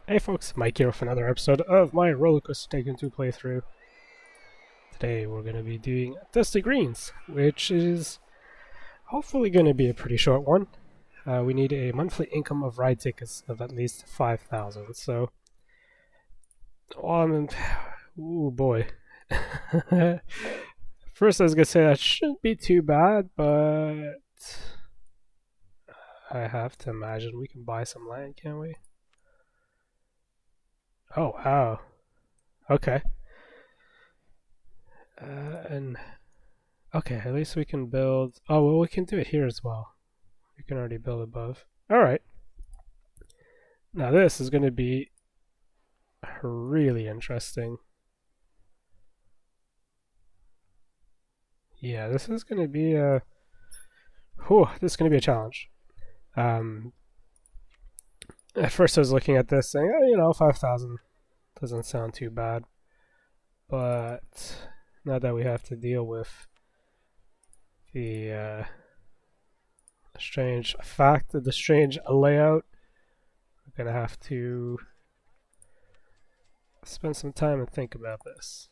Hey folks, Mike here with another episode of my Rollercoaster Tycoon 2 playthrough. Today we're going to be doing Dusty Greens, which is hopefully going to be a pretty short one. We need a monthly income of ride tickets of at least 5,000, so... Ooh boy. First I was going to say that shouldn't be too bad, but... I have to imagine we can buy some land, can't we? Oh, wow. Okay. And okay, at least we can build. Oh, well, we can do it here as well. We can already build above. All right. Now this is going to be really interesting. Yeah, this is going to be a. This is going to be a challenge. At first, I was looking at this saying, oh, 5,000 doesn't sound too bad, but now that we have to deal with the strange fact of the strange layout, we're gonna have to spend some time and think about this.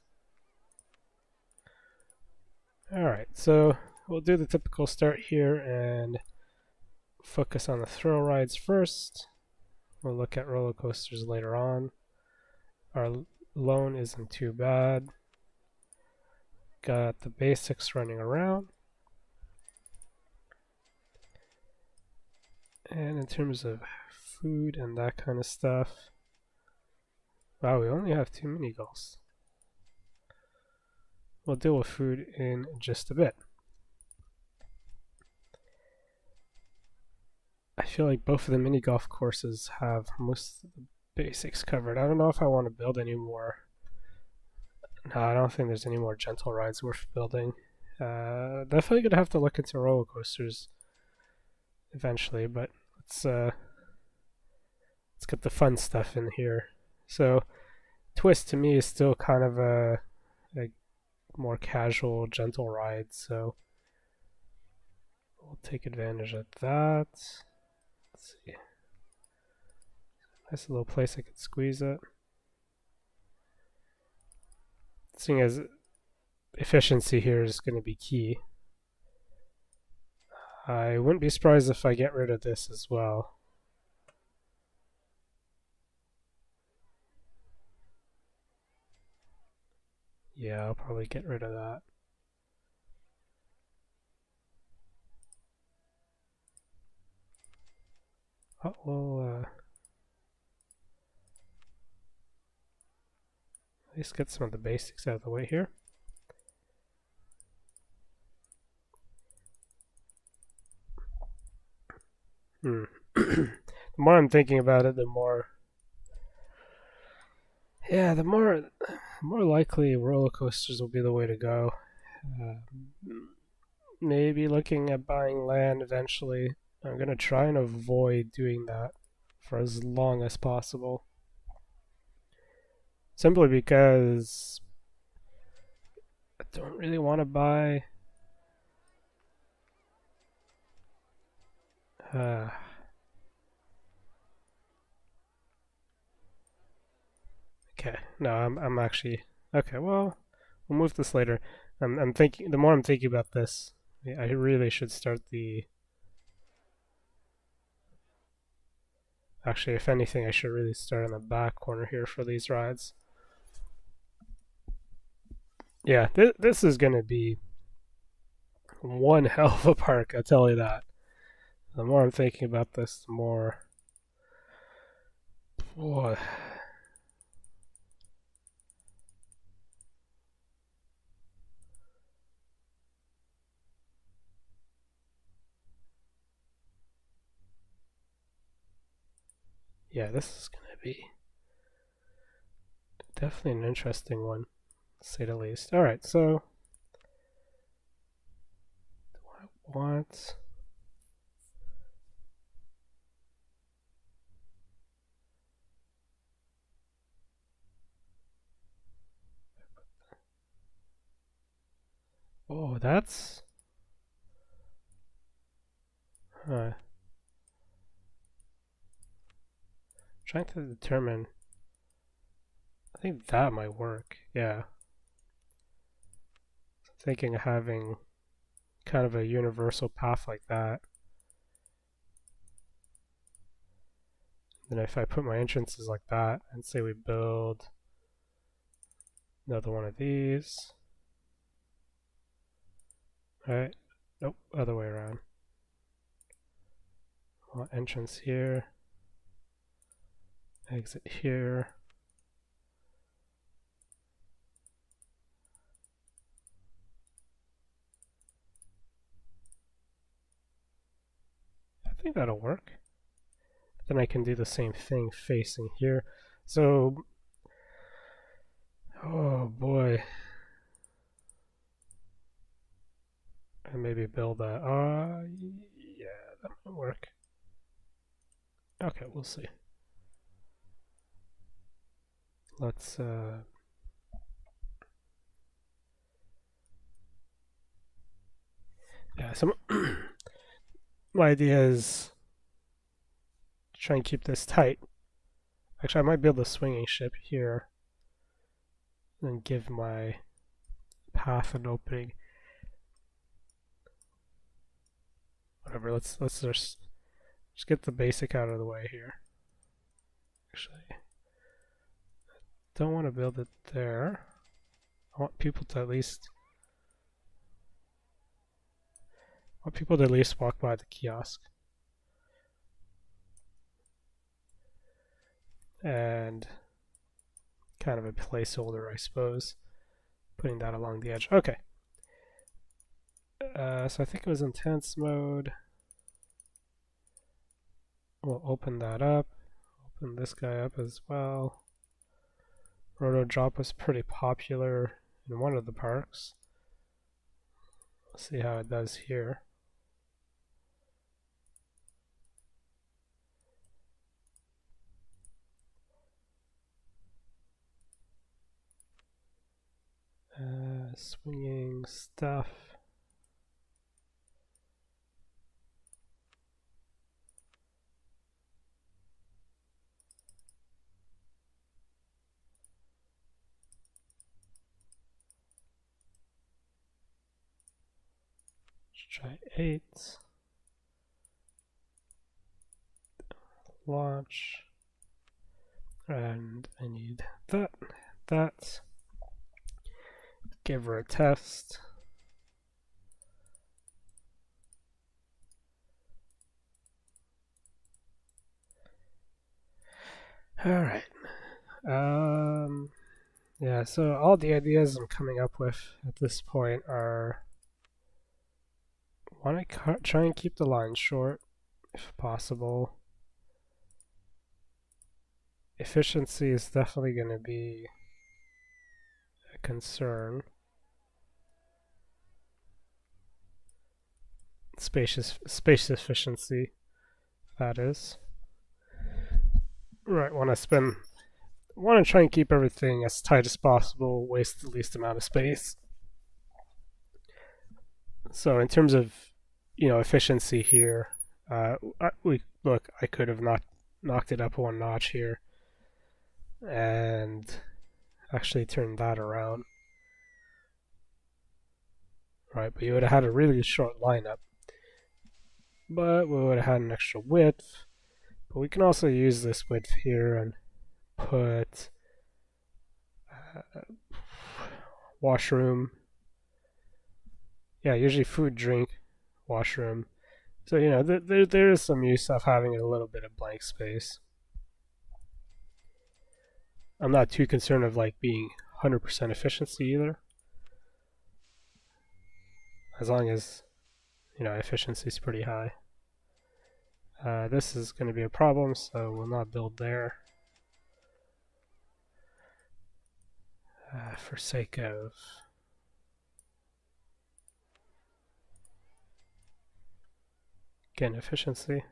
Alright, so we'll do the typical start here and focus on the thrill rides first. We'll look at roller coasters later on. Our loan isn't too bad. Got the basics running around. And in terms of food and that kind of stuff, wow, we only have 2 mini golfs. We'll deal with food in just a bit. I feel like both of the mini golf courses have most of the basics covered. I don't know if I want to build any more. No, I don't think there's any more gentle rides worth building. Definitely gonna have to look into roller coasters eventually, but let's get the fun stuff in here. So, Twist to me is still kind of a more casual, gentle ride, so we'll take advantage of that. Let's see. Nice little place I could squeeze it. Seeing as efficiency here is going to be key, I wouldn't be surprised if I get rid of this as well. Yeah, I'll probably get rid of that. Oh, we'll at least get some of the basics out of the way here. The more I'm thinking about it, the more likely roller coasters will be the way to go. Maybe looking at buying land eventually. I'm going to try and avoid doing that for as long as possible. Simply because I don't really want to buy... Okay, no, I'm actually... Okay, well, we'll move this later. I'm thinking... The more I'm thinking about this, I really should start the... Actually, if anything, I should really start in the back corner here for these rides. Yeah, this is going to be one hell of a park, I'll tell you that. The more I'm thinking about this, the more... Boy. Yeah, this is going to be definitely an interesting one, to say the least. Alright, so... Do I want... Oh, that's... Huh. trying to determine. I think that might work. Yeah. Thinking of having kind of a universal path like that. Then if I put my entrances like that, and say we build another one of these. Right? Nope, other way around. Well, entrance here. Exit here. I think that'll work. Then I can do the same thing facing here. So, oh boy. And maybe build that. Yeah, that might work. Okay, we'll see. Let's, yeah, so my idea is to try and keep this tight. Actually, I might build a swinging ship here and give my path an opening. Whatever, let's just get the basic out of the way here. Actually, I don't want to build it there. I want people to at least walk by the kiosk. And kind of a placeholder, I suppose. Putting that along the edge. Okay. So I think it was intense mode. We'll open that up. Open this guy up as well. Roto drop was pretty popular in one of the parks. Let's see how it does here. Swinging stuff. Let's try 8. Launch. And I need that. Give her a test. Alright. Yeah, so all the ideas I'm coming up with at this point are want to try and keep the line short if possible. Efficiency is definitely going to be a concern. Space efficiency, that is. Right, want to try and keep everything as tight as possible, waste the least amount of space. So in terms of, efficiency here, I could have knocked it up one notch here and actually turned that around. Right, but you would have had a really short lineup. But we would have had an extra width. But we can also use this width here and put washroom. Yeah, usually food, drink, washroom. So, there is some use of having a little bit of blank space. I'm not too concerned of being 100% efficiency either. As long as, efficiency is pretty high. This is going to be a problem, so we'll not build there. For sake of again efficiency.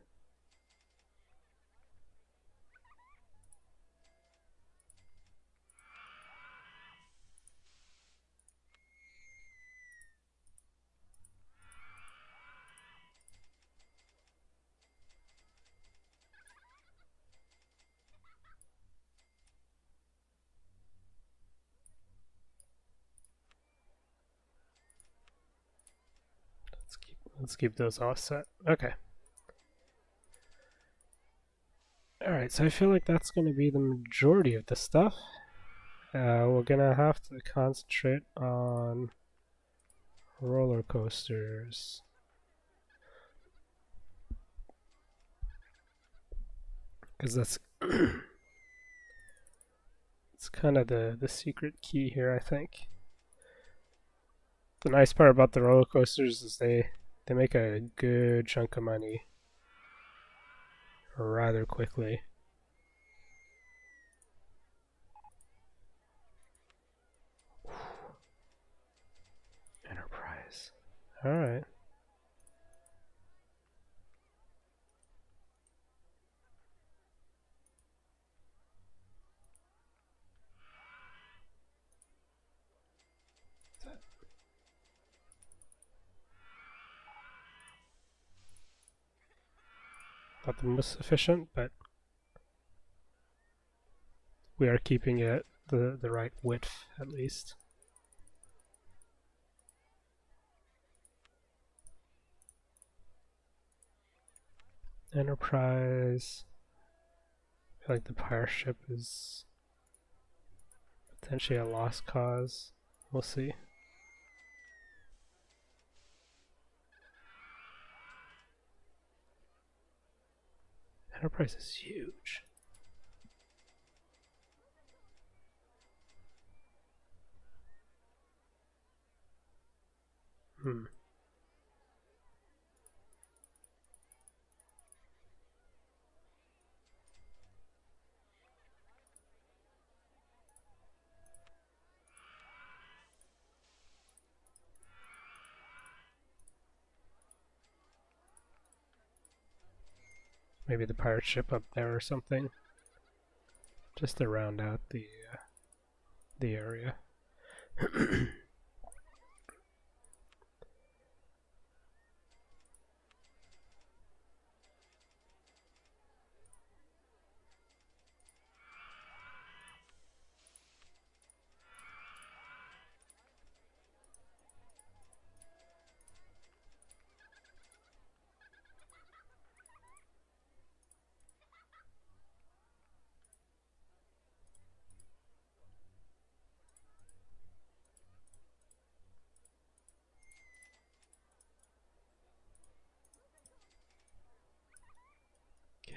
Let's keep those offset. Okay. Alright, so I feel like that's going to be the majority of the stuff. We're going to have to concentrate on roller coasters. Because that's it's kind of the secret key here, I think. The nice part about the roller coasters is they make a good chunk of money rather quickly. Enterprise. Alright. Not the most efficient, but we are keeping it the right width at least. Enterprise. I feel like the pirate ship is potentially a lost cause. We'll see. Enterprise is huge. Maybe the pirate ship up there or something, just to round out the area.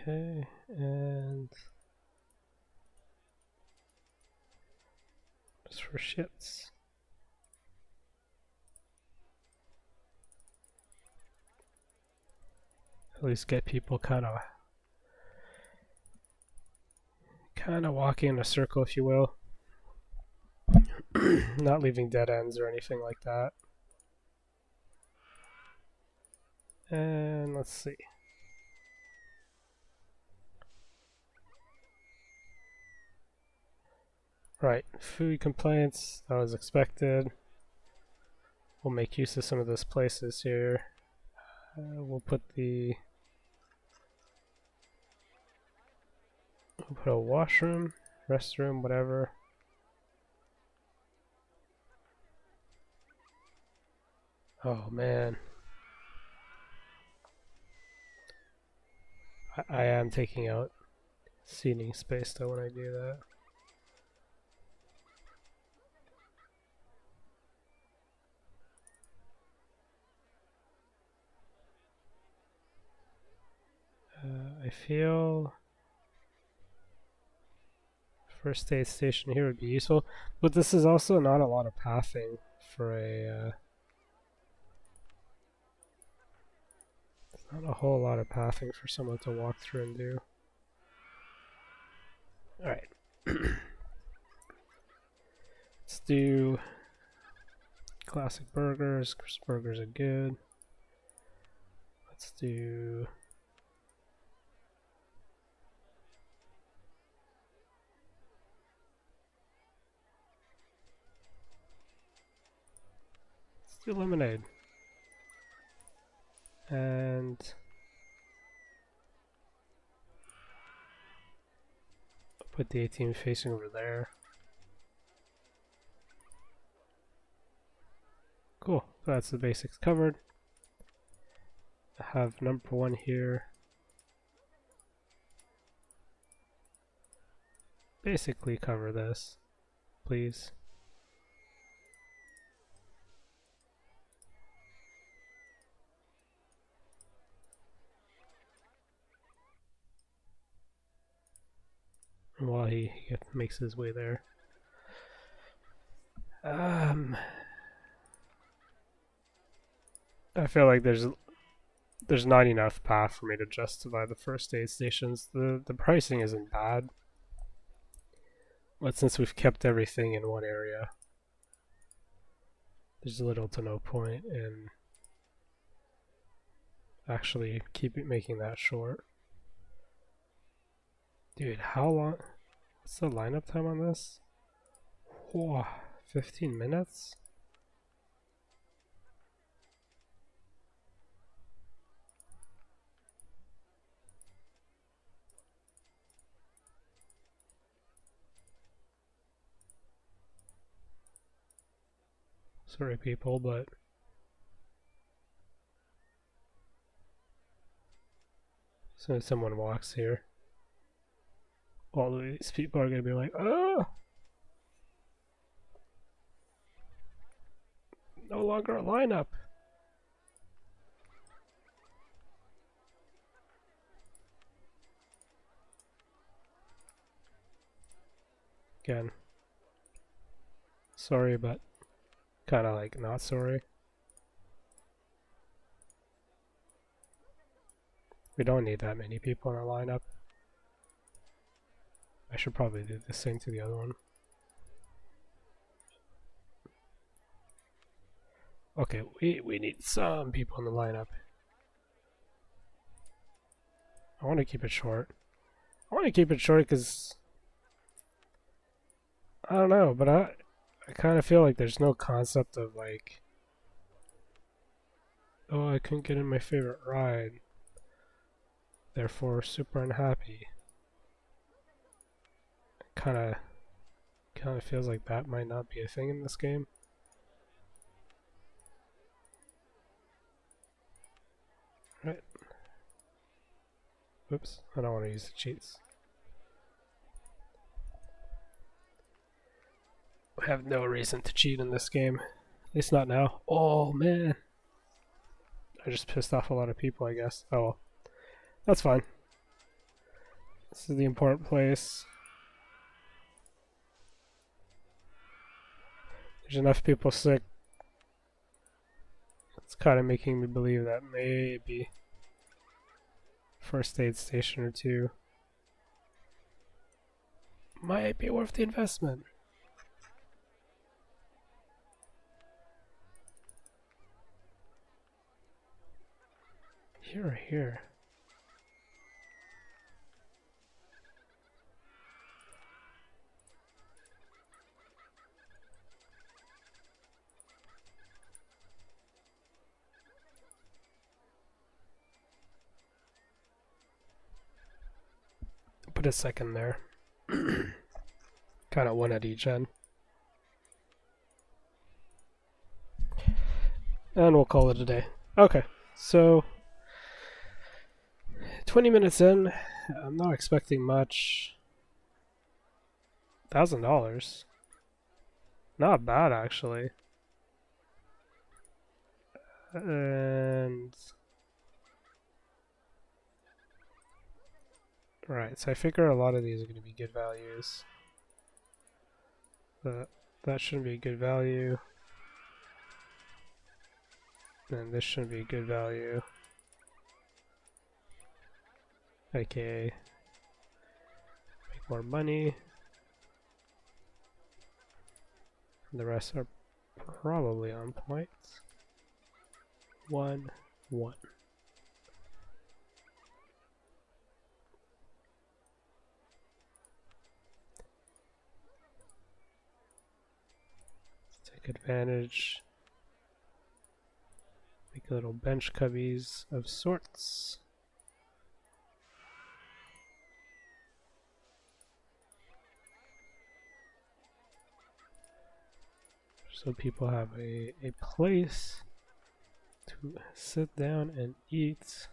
Okay, and just for shits. At least get people kind of walking in a circle, if you will. Not leaving dead ends or anything like that. And let's see. Right, food complaints, that was expected. We'll make use of some of those places here. We'll put a washroom, restroom, whatever. Oh man. I am taking out seating space though when I do that. I feel first aid station here would be useful, but this is also not a lot of pathing for a not a whole lot of pathing for someone to walk through and do. Alright. Let's do classic burgers. Crisp burgers are good. Let's do lemonade. And put the A-team facing over there. Cool, so that's the basics covered. have number 1 here. Basically cover this, please. While he makes his way there. I feel like there's not enough path for me to justify the first aid stations. The pricing isn't bad, but since we've kept everything in one area, there's little to no point in actually making that short. Dude, how long? What's the lineup time on this? Whoa, 15 minutes? Sorry people, but as soon as someone walks here, all of these people are gonna be like, oh! No longer a lineup. Again, sorry, but kind of like not sorry. We don't need that many people in our lineup. I should probably do the same to the other one. Okay, we need some people in the lineup. I want to keep it short. I want to keep it short because I don't know, but I kind of feel like there's no concept of like, oh, I couldn't get in my favorite ride, therefore super unhappy. Kind of feels like that might not be a thing in this game. Right. Oops, I don't want to use the cheats. We have no reason to cheat in this game. At least not now. Oh man. I just pissed off a lot of people, I guess. Oh well. That's fine. This is the important place. There's enough people sick. It's kind of making me believe that maybe first aid station or 2 might be worth the investment. Here or here? Put a second there. Kind of one at each end. And we'll call it a day. Okay, so 20 minutes in. I'm not expecting much. $1,000. Not bad, actually. And right, so I figure a lot of these are going to be good values. That shouldn't be a good value. And this shouldn't be a good value. AKA make more money. And the rest are probably on point. 1, 1. Let's take advantage. Make little bench cubbies of sorts. So people have a place to sit down and eat.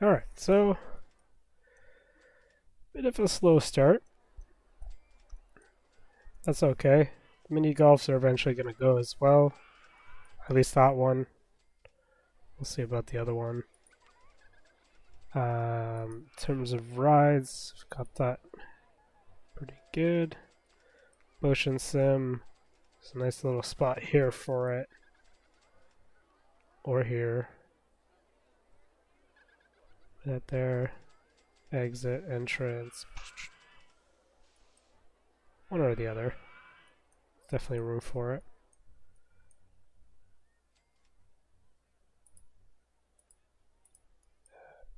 Alright, so bit of a slow start. That's okay. Mini golfs are eventually going to go as well. At least that one. We'll see about the other one. In terms of rides, we've got that pretty good. Motion sim. There's a nice little spot here for it. Or here. Right there. Exit, entrance. One or the other. Definitely room for it.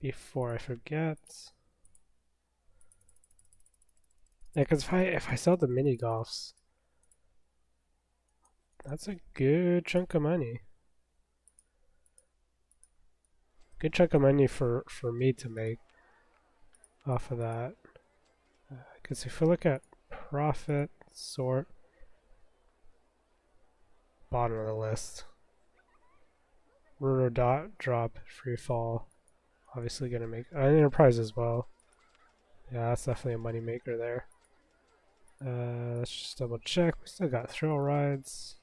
Before I forget. Yeah, because if I sell the mini golfs, that's a good chunk of money. Good chunk of money for me to make off of that. Because if we look at profit, sort, bottom of the list, rotor dot drop, free fall, obviously gonna make enterprise as well. Yeah, that's definitely a money maker there. Let's just double check. We still got thrill rides.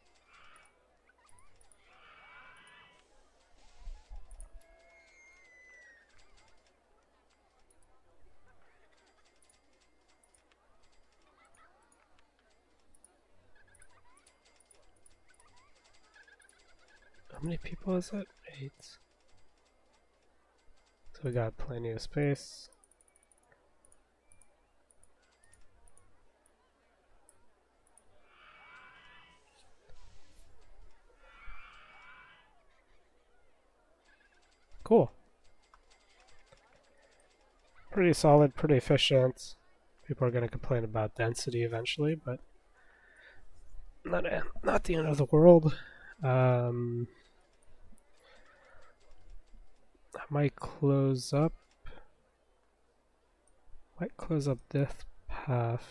How many people is it? 8. So we got plenty of space. Cool. Pretty solid, pretty efficient. People are going to complain about density eventually, but not the end of the world. I might close up this path.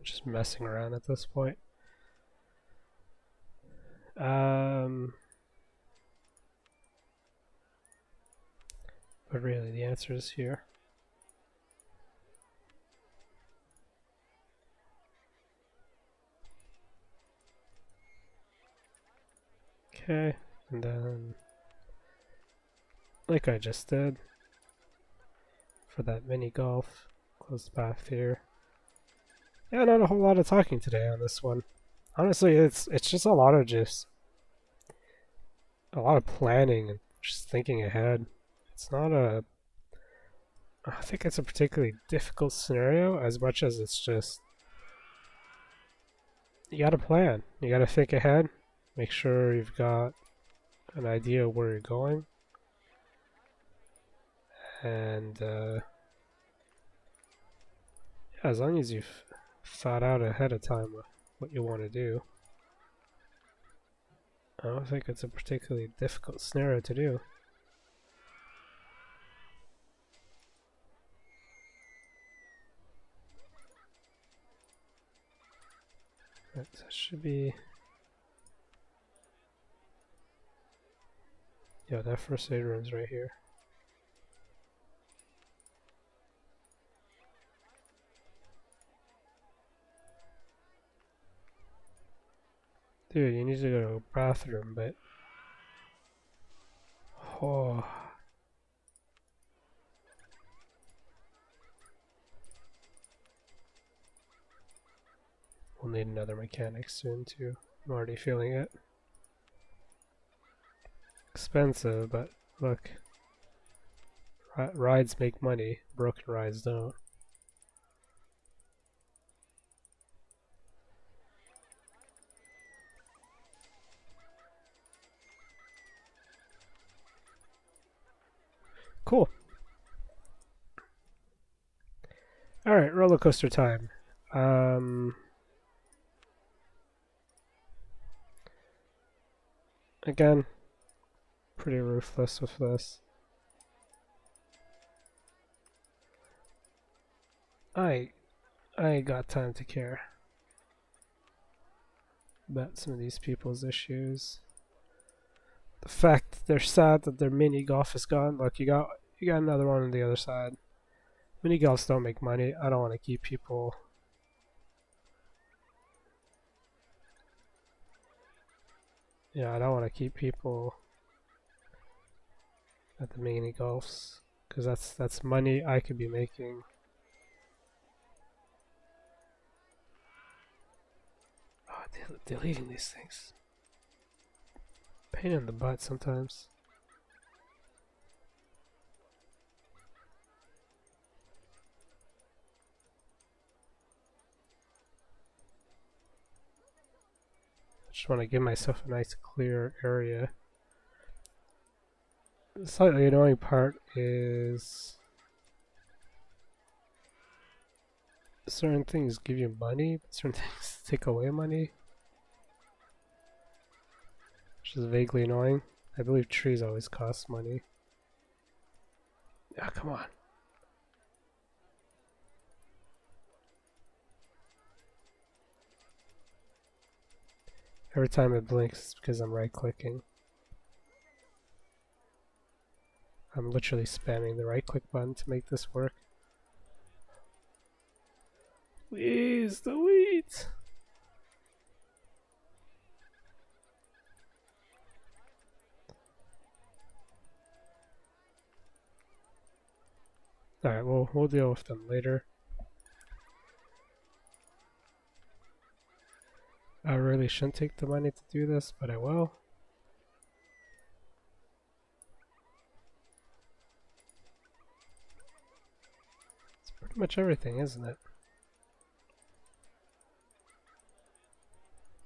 Just messing around at this point. But really, the answer is here. Okay, and then, like I just did, for that mini golf, close the path here. Yeah, not a whole lot of talking today on this one. Honestly, it's just a lot of planning and just thinking ahead. It's not a I think it's a particularly difficult scenario as much as it's just you gotta plan. You gotta think ahead. Make sure you've got an idea of where you're going. And yeah, as long as you've thought out ahead of time what you want to do, I don't think it's a particularly difficult scenario to do. Right, so that should be... Yeah, that first aid room's right here. Dude, you need to go to the bathroom, but... Oh... We'll need another mechanic soon too. I'm already feeling it. Expensive, but look. Rides make money, broken rides don't. Cool. Alright, roller coaster time. Again, pretty ruthless with this. I ain't got time to care about some of these people's issues. The fact that they're sad that their mini golf is gone. Look, you got another one on the other side. Mini golfs don't make money. I don't want to keep people. Yeah, I don't want to keep people at the mini golfs because that's money I could be making. Oh, deleting these things. Pain in the butt sometimes. I just want to give myself a nice clear area. The slightly annoying part is certain things give you money, but certain things take away money, which is vaguely annoying. I believe trees always cost money. Ah, come on. Every time it blinks, it's because I'm right-clicking. I'm literally spamming the right-click button to make this work. Please, delete! Alright, well, we'll deal with them later. I really shouldn't take the money to do this, but I will. It's pretty much everything, isn't it?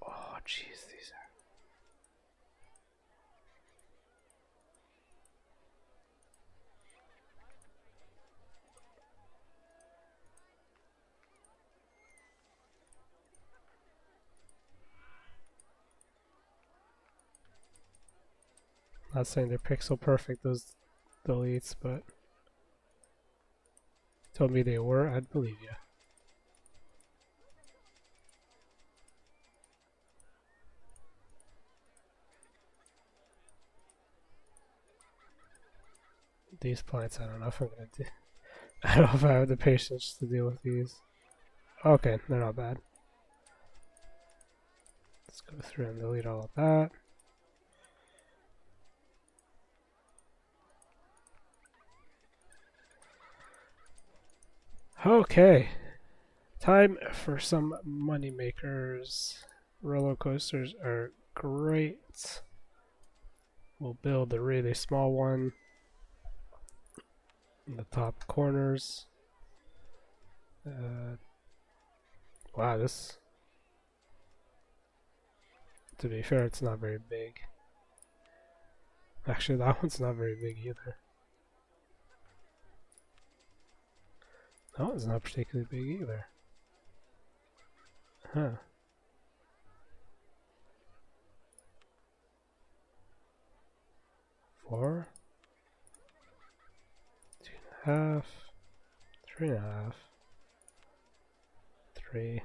Oh, jeez, these are... Not saying they're pixel perfect, those deletes, but told me they were, I'd believe you. These plants, I don't know if I'm gonna do. I don't know if I have the patience to deal with these. Okay, they're not bad. Let's go through and delete all of that. Okay, time for some money makers. Roller coasters are great. We'll build a really small one in the top corners. Wow, this... To be fair, it's not very big. Actually, that one's not very big either. That one's not particularly big either. Huh. Four. 2.5. 3.5. 3.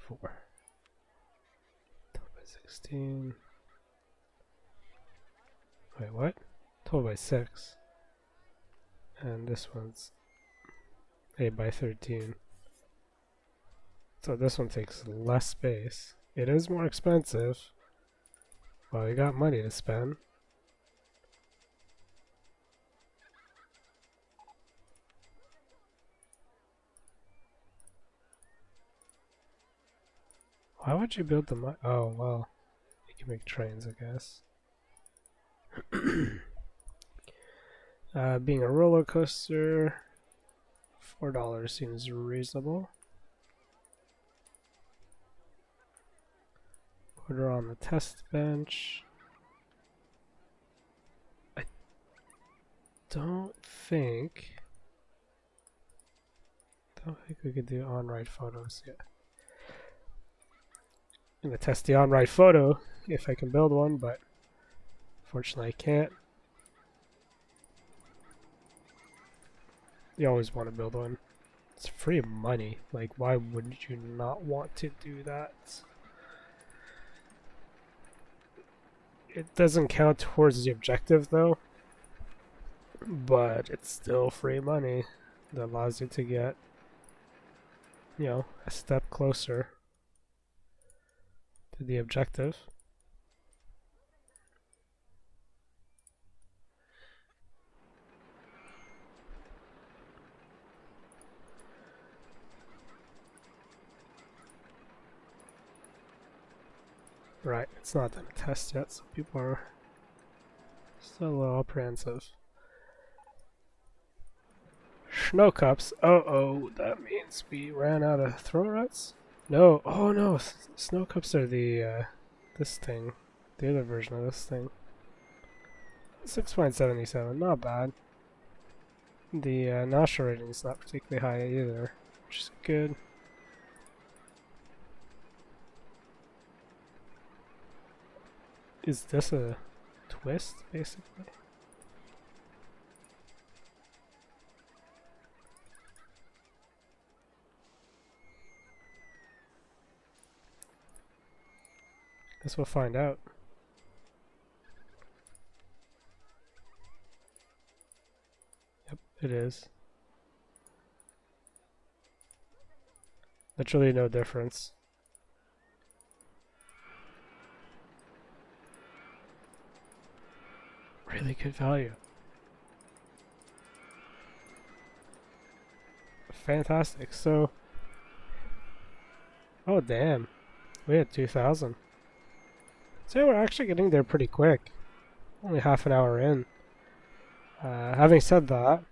4. 12 by 16. Wait, what? 12 by 6. And this one's 8 by 13. So this one takes less space. It is more expensive, but we got money to spend. Why would you build the oh, well, you can make trains, I guess. Being a roller coaster, $4 seems reasonable. Put her on the test bench. I don't think we could do on-ride photos yet. I'm gonna test the on-ride photo if I can build one, but unfortunately I can't. You always want to build one. It's free money. Like, why wouldn't you not want to do that? It doesn't count towards the objective though, but it's still free money that allows you to get, you know, a step closer to the objective. Right, it's not done a test yet, so people are still a little apprehensive. Snow cups. Oh, that means we ran out of throw ruts? No, oh no, snow cups are the, this thing. The other version of this thing. 6.77, not bad. The nausea rating is not particularly high either, which is good. Is this a twist, basically? Guess we'll find out. Yep, it is. Literally no difference. Really good value. Fantastic. So, oh damn, we had 2,000. So we're actually getting there pretty quick. Only half an hour in. Having said that,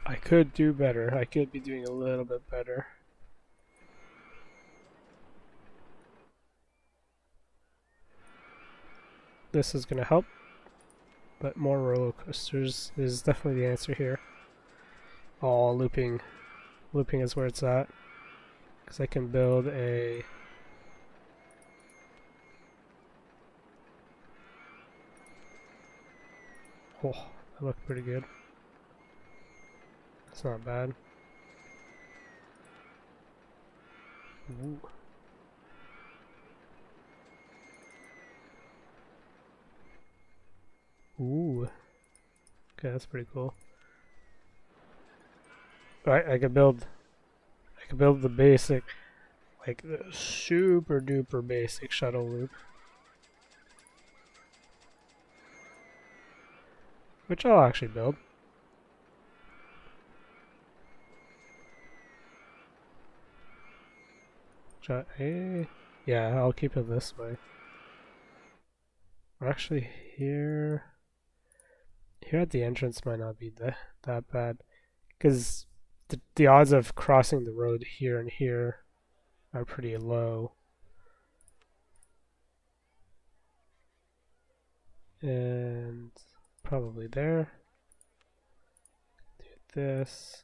I could do better. I could be doing a little bit better. This is gonna help, but more roller coasters is definitely the answer here. Oh, looping is where it's at, because I can build a oh, that looked pretty good. That's not bad. Ooh. Ooh. Okay, that's pretty cool. Right, I could build the basic, like the super duper basic shuttle loop, which I'll actually build. Yeah, I'll keep it this way. We're actually here. Here at the entrance might not be that bad, because the odds of crossing the road here and here are pretty low. And probably there. Do this.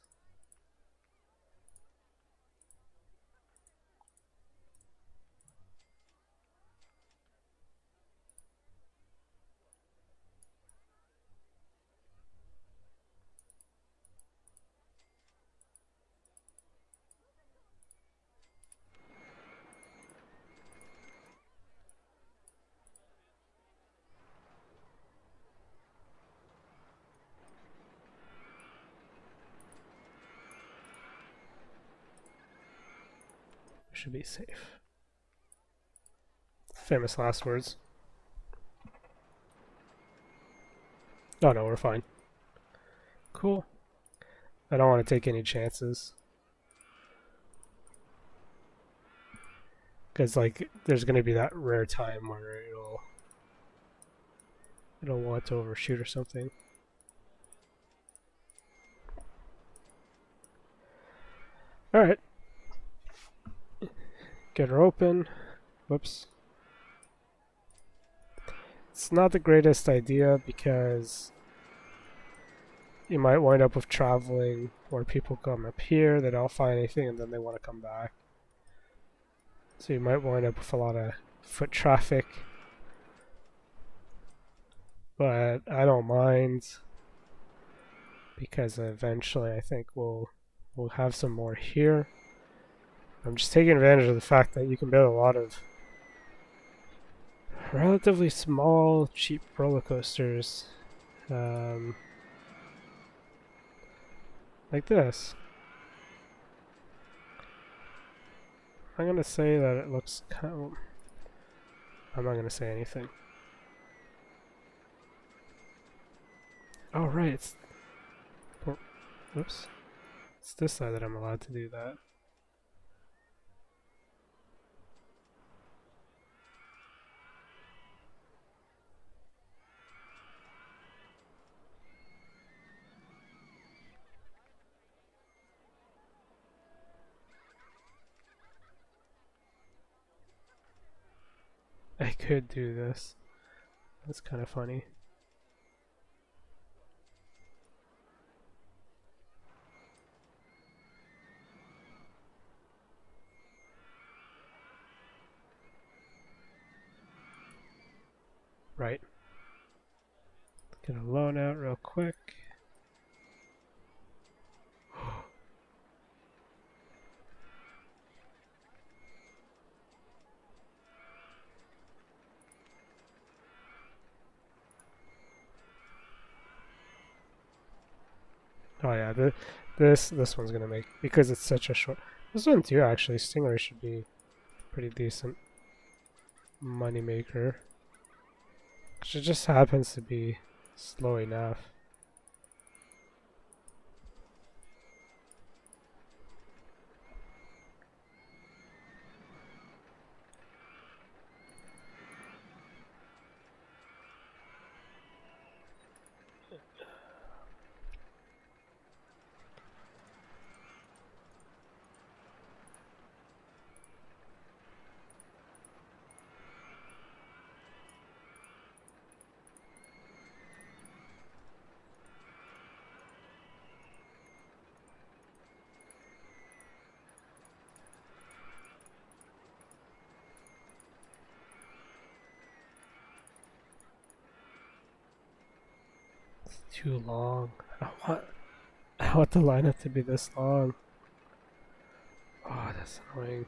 should be safe. Famous last words. Oh no, we're fine. Cool. I don't want to take any chances. Because like there's going to be that rare time where it'll want to overshoot or something. Alright. Get her open. Whoops. It's not the greatest idea because you might wind up with traveling where people come up here, they don't find anything, and then they want to come back. So you might wind up with a lot of foot traffic. But I don't mind because eventually I think we'll have some more here. I'm just taking advantage of the fact that you can build a lot of relatively small, cheap roller coasters. Like this. I'm going to say that it looks kind of... I'm not going to say anything. Oh, right, it's... Whoops. It's this side that I'm allowed to do that. I could do this. That's kind of funny. Right. Get a loan out real quick. Oh yeah, this one's gonna make, because it's such a short. This one too, actually. Stingray should be pretty decent money maker. It just happens to be slow enough. Too long. I want the lineup to be this long. Oh, that's annoying.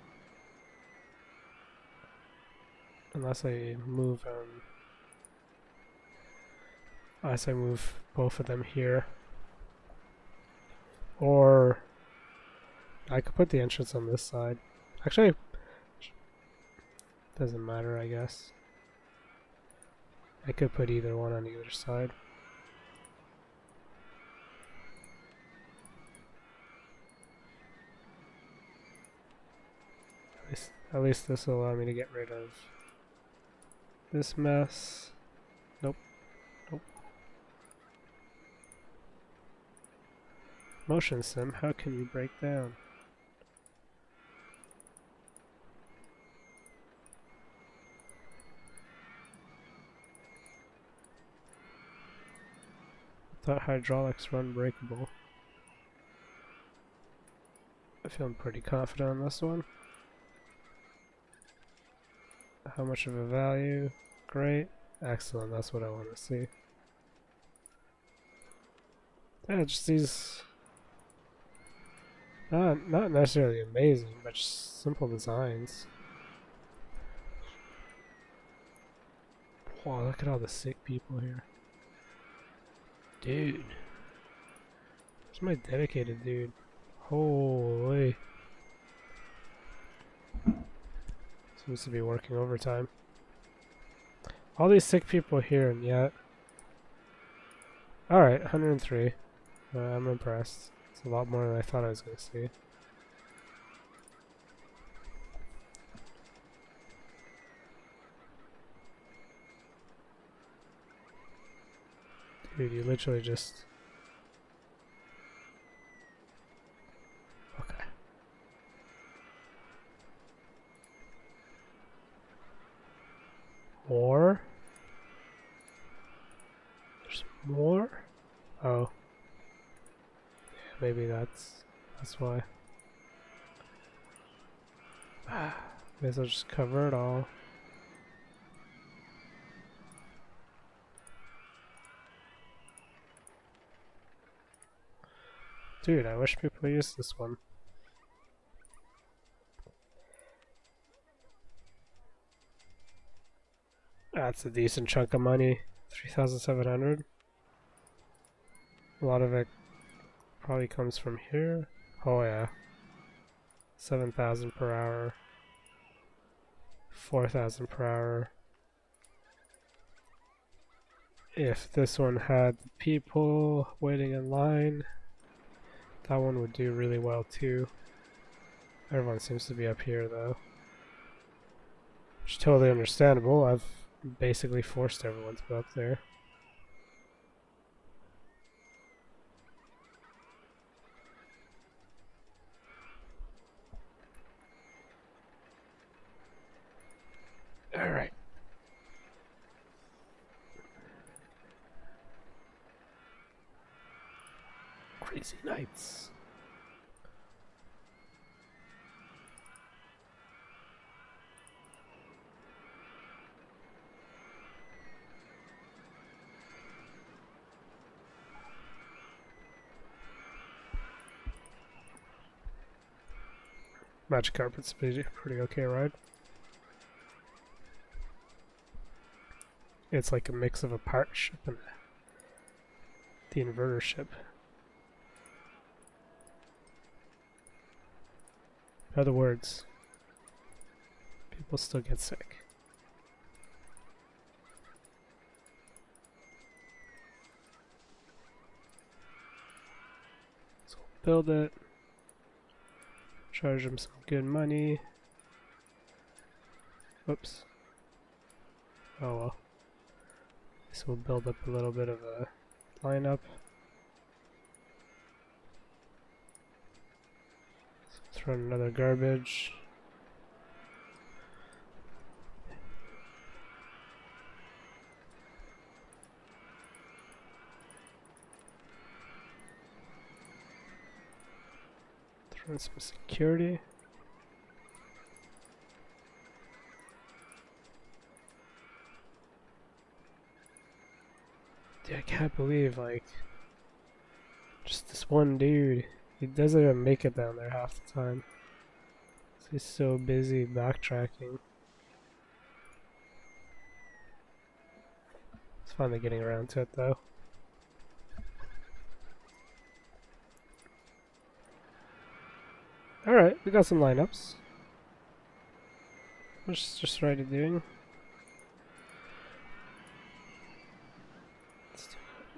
Unless I move both of them here. Or I could put the entrance on this side. Actually, doesn't matter, I guess. I could put either one on either side. At least this will allow me to get rid of this mess. Nope. Nope. Motion sim, how can you break down? I thought hydraulics were unbreakable. I'm feeling pretty confident on this one. How much of a value? Great. Excellent, that's what I want to see. Yeah, just these... Not necessarily amazing, but just simple designs. Wow, look at all the sick people here. Dude. Where's my dedicated dude? Holy. Seems to be working overtime. All these sick people here, and yet... Alright, 103. I'm impressed. It's a lot more than I thought I was going to see. Dude, you literally just... Okay. More? There's more? Oh. Yeah, maybe that's why. May as well just cover it all. Dude, I wish people used this one. That's a decent chunk of money. 3,700. A lot of it probably comes from here. Oh yeah. 7,000 per hour. 4,000 per hour. If this one had people waiting in line, that one would do really well too. Everyone seems to be up here though. Which is totally understandable. I've basically forced everyone to go up there. Alright. Crazy nights. Magic carpet's pretty okay ride. It's like a mix of a part ship and the inverter ship. In other words, people still get sick. So we'll build it. Charge them some good money. Whoops. Oh well. So we'll build up a little bit of a lineup. So let's run another garbage. Throw in some security. Dude, I can't believe, like, just this one dude, he doesn't even make it down there half the time. He's so busy backtracking. It's finally getting around to it though. Alright, we got some lineups. What's just ready doing?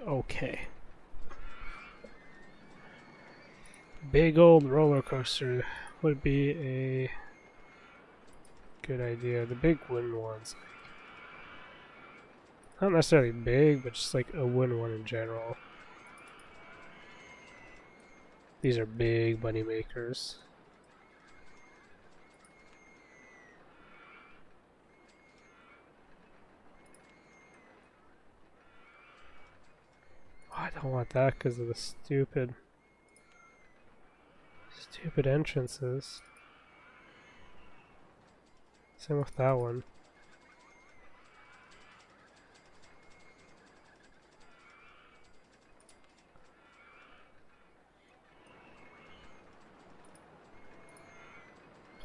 Okay. Big old roller coaster would be a good idea. The big wooden ones, like, not necessarily big, but just like a wooden one in general. These are big money makers. I don't want that because of the stupid entrances. Same with that one.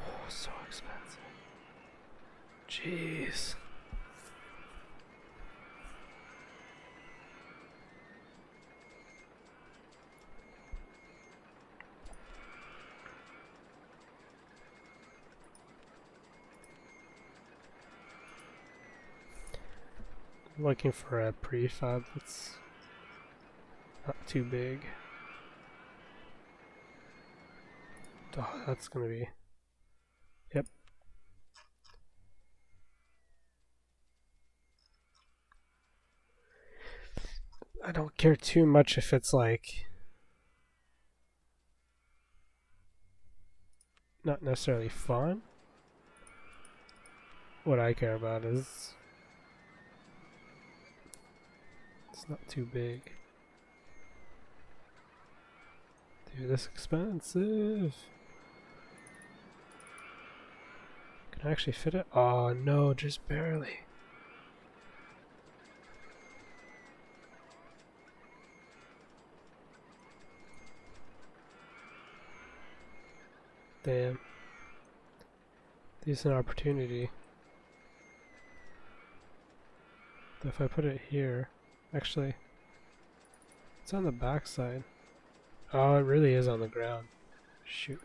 Oh, so expensive. Jeez. I'm looking for a prefab that's not too big. Oh, that's gonna be... Yep. I don't care too much if it's like... not necessarily fun. What I care about is... it's not too big. Dude, this is expensive. Can I actually fit it? Oh no, just barely. Damn. Decent opportunity. If I put it here, actually, it's on the back side. Oh, it really is on the ground. Shoot.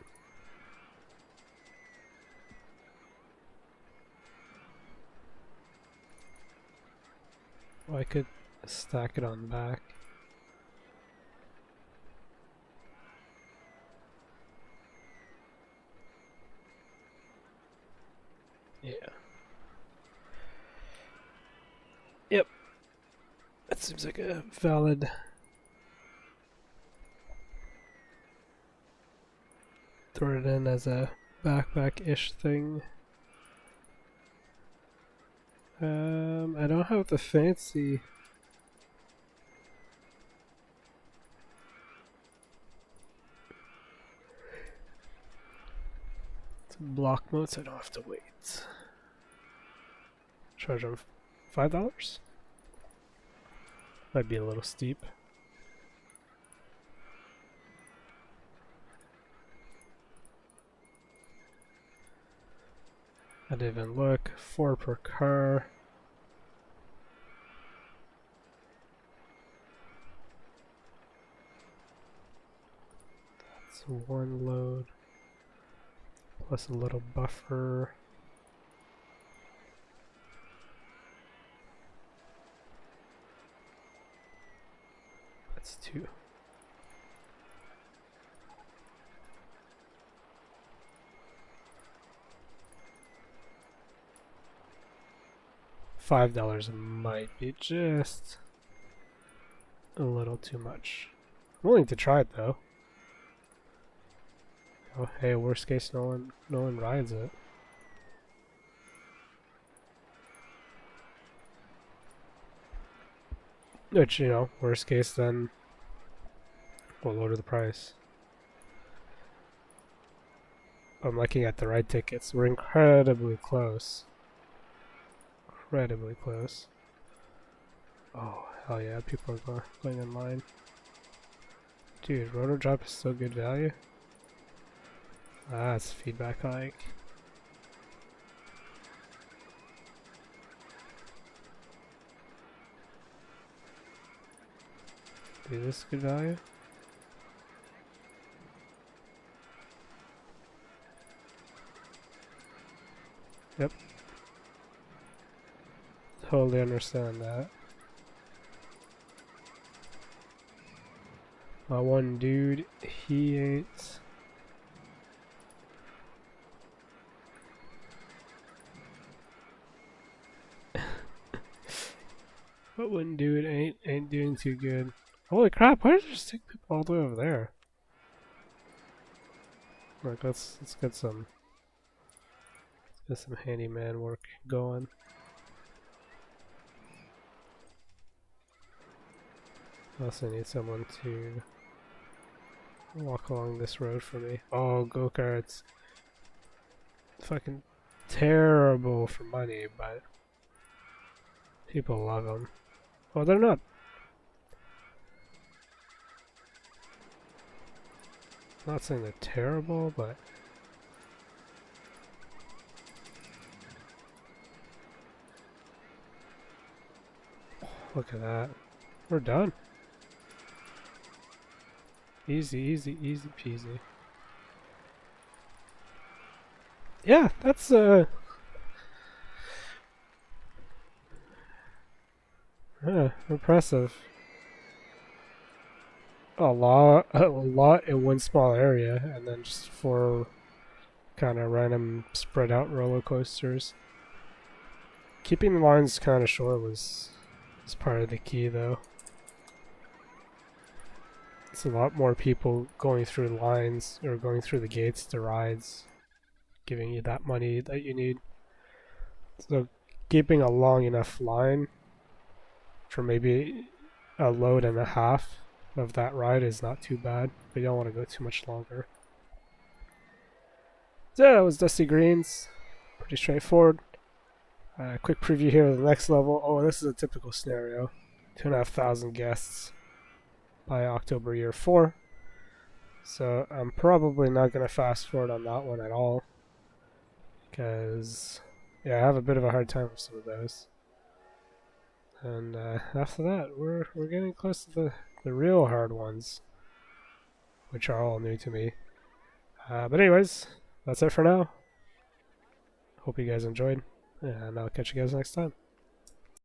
Well, I could stack it on the back. Yeah. Yep. That seems like a valid... throw it in as a backpack-ish thing. I don't have the fancy... block mode, so I don't have to wait. Charge them $5? Might be a little steep. I didn't even look. 4 per car. That's 1 load. Plus a little buffer. That's 2. $5 might be just a little too much. I'm willing to try it though. Oh, hey, worst case, no one rides it. Which, you know, worst case, then we'll lower the price. I'm looking at the right tickets. We're incredibly close. Incredibly close. Oh, hell yeah, people are going in line. Dude, rotor drop is still good value. Ah, it's feedback hike. Dude, this is good value. Yep. Totally understand that. My one dude, he ain't... But one dude ain't doing too good. Holy crap, why did you stick people all the way over there? Like, let's get some handyman work going. I also need someone to walk along this road for me. Oh, go-karts. Fucking terrible for money, but people love them. Well, they're not. I'm not saying they're terrible, but look at that. We're done. Easy, easy, easy peasy. Yeah, that's Impressive. A lot in one small area, and then just 4 kind of random spread out roller coasters. Keeping the lines kind of short was part of the key, though. It's a lot more people going through the lines or going through the gates to rides, giving you that money that you need. So keeping a long enough line for maybe a load and a half of that ride is not too bad, but you don't want to go too much longer. So that was Dusty Greens. Pretty straightforward. Quick preview here of the next level. Oh, this is a typical scenario. 2,500 guests by October year 4. So I'm probably not going to fast forward on that one at all, because yeah, I have a bit of a hard time with some of those. And after that, we're getting close to the real hard ones, which are all new to me. But anyways, that's it for now. Hope you guys enjoyed, and I'll catch you guys next time.